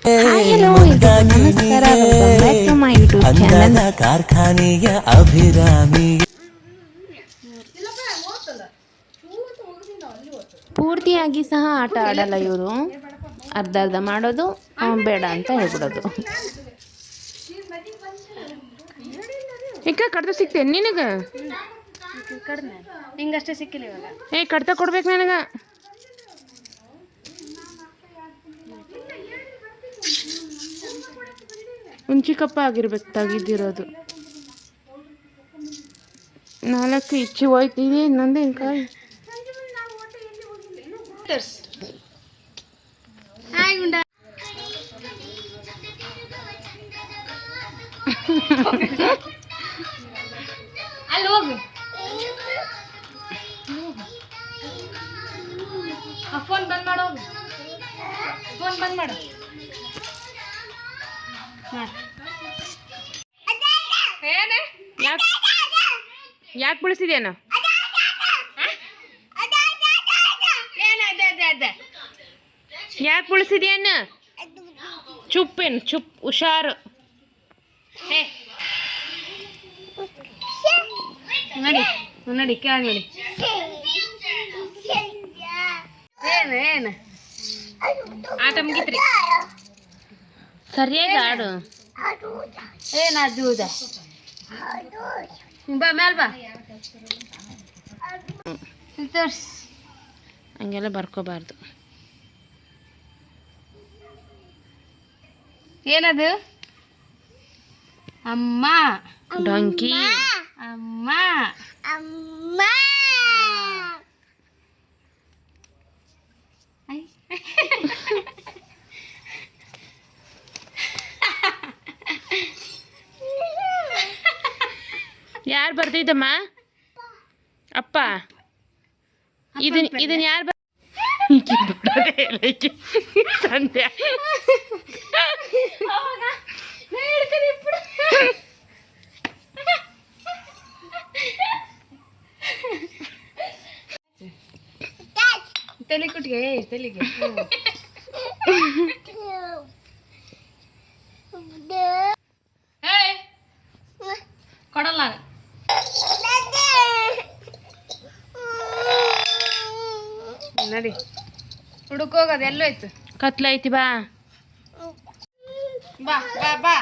Hi hello ನಮಸ್ಕಾರ, welcome back to my YouTube channel. ಕಾರ್ಖಾನೆಯ ಅಭಿರಾಮಿ ಪೂರ್ತಿಯಾಗಿ ಸಹ ಆಟ ಆಡಲ್ಲ ಇವರು, ಅರ್ಧ ಅರ್ಧ ಮಾಡೋದು, ಬೇಡ ಅಂತ ಹೇಳ್ಬಿಡೋದು. ಈಗ ಕಡ್ತ ಸಿಕ್ತೇನೆ ನಿನಗೆ? ಹಿಂಗಷ್ಟೇ ಸಿಕ್ಕಿಲ್ಲ ಇವಾಗ. ಕಡ್ತ ಕೊಡ್ಬೇಕು ನನಗೆ. ಹುಂಚಿ ಕಪ್ಪ ಆಗಿರ್ಬೇಕು ತೆಗಿದಿರೋದು. 4 ಇಚ್ಚಿ ಹೋಯ್ತೀವಿ ಇನ್ನೊಂದೇನು ಕಾಯಿ. ಅಲ್ಲಿ ಹೋಗು, ಫೋನ್ ಬಂದ್ ಮಾಡೋ, ಫೋನ್ ಬಂದ್ ಮಾಡು. ಯಾಕೆ ಬಿಡಿಸಿದೇನು? ಯಾಕೆ ಬಿಡಿಸಿದೇನು? ಚುಪ್ಪೇನು ಚುಪ್, ಹುಷಾರು. ನಡಿ ನಡಿ ಕೇಳ ನಡಿ. ಏನು ಆಟ ಮುಗಿತ್ರಿ? ಸರಿಯಾಗಿ ಆಡು. ಅದು ಬಾ ಮ್ಯಾಲ ಬಾ, ತೋರ್ಸ್. ಹಂಗೆಲ್ಲ ಬರ್ಕೋಬಾರ್ದು. ಏನದು? ಅಮ್ಮ ಡೊಂಕಿ. ಅಮ್ಮ ಅಮ್ಮ. ಯಾರು ಬರ್ತಿದ್ದಮ್ಮ? ಅಪ್ಪ. ಇದನ್ನ ಯಾರು ಸಂಧ್ಯಾ ತಲೆ ಕುಟ್ಟಿಗೆ ತಲೆಗೆ ಕೊಡಲ್ಲ. ನಡಿ ಹುಡುಕೋಗದು ಎಲ್ಲೋಯ್ತು? ಕತ್ಲೈತಿ ಬಾ. ಬಾ ಬಾ ಬಾ.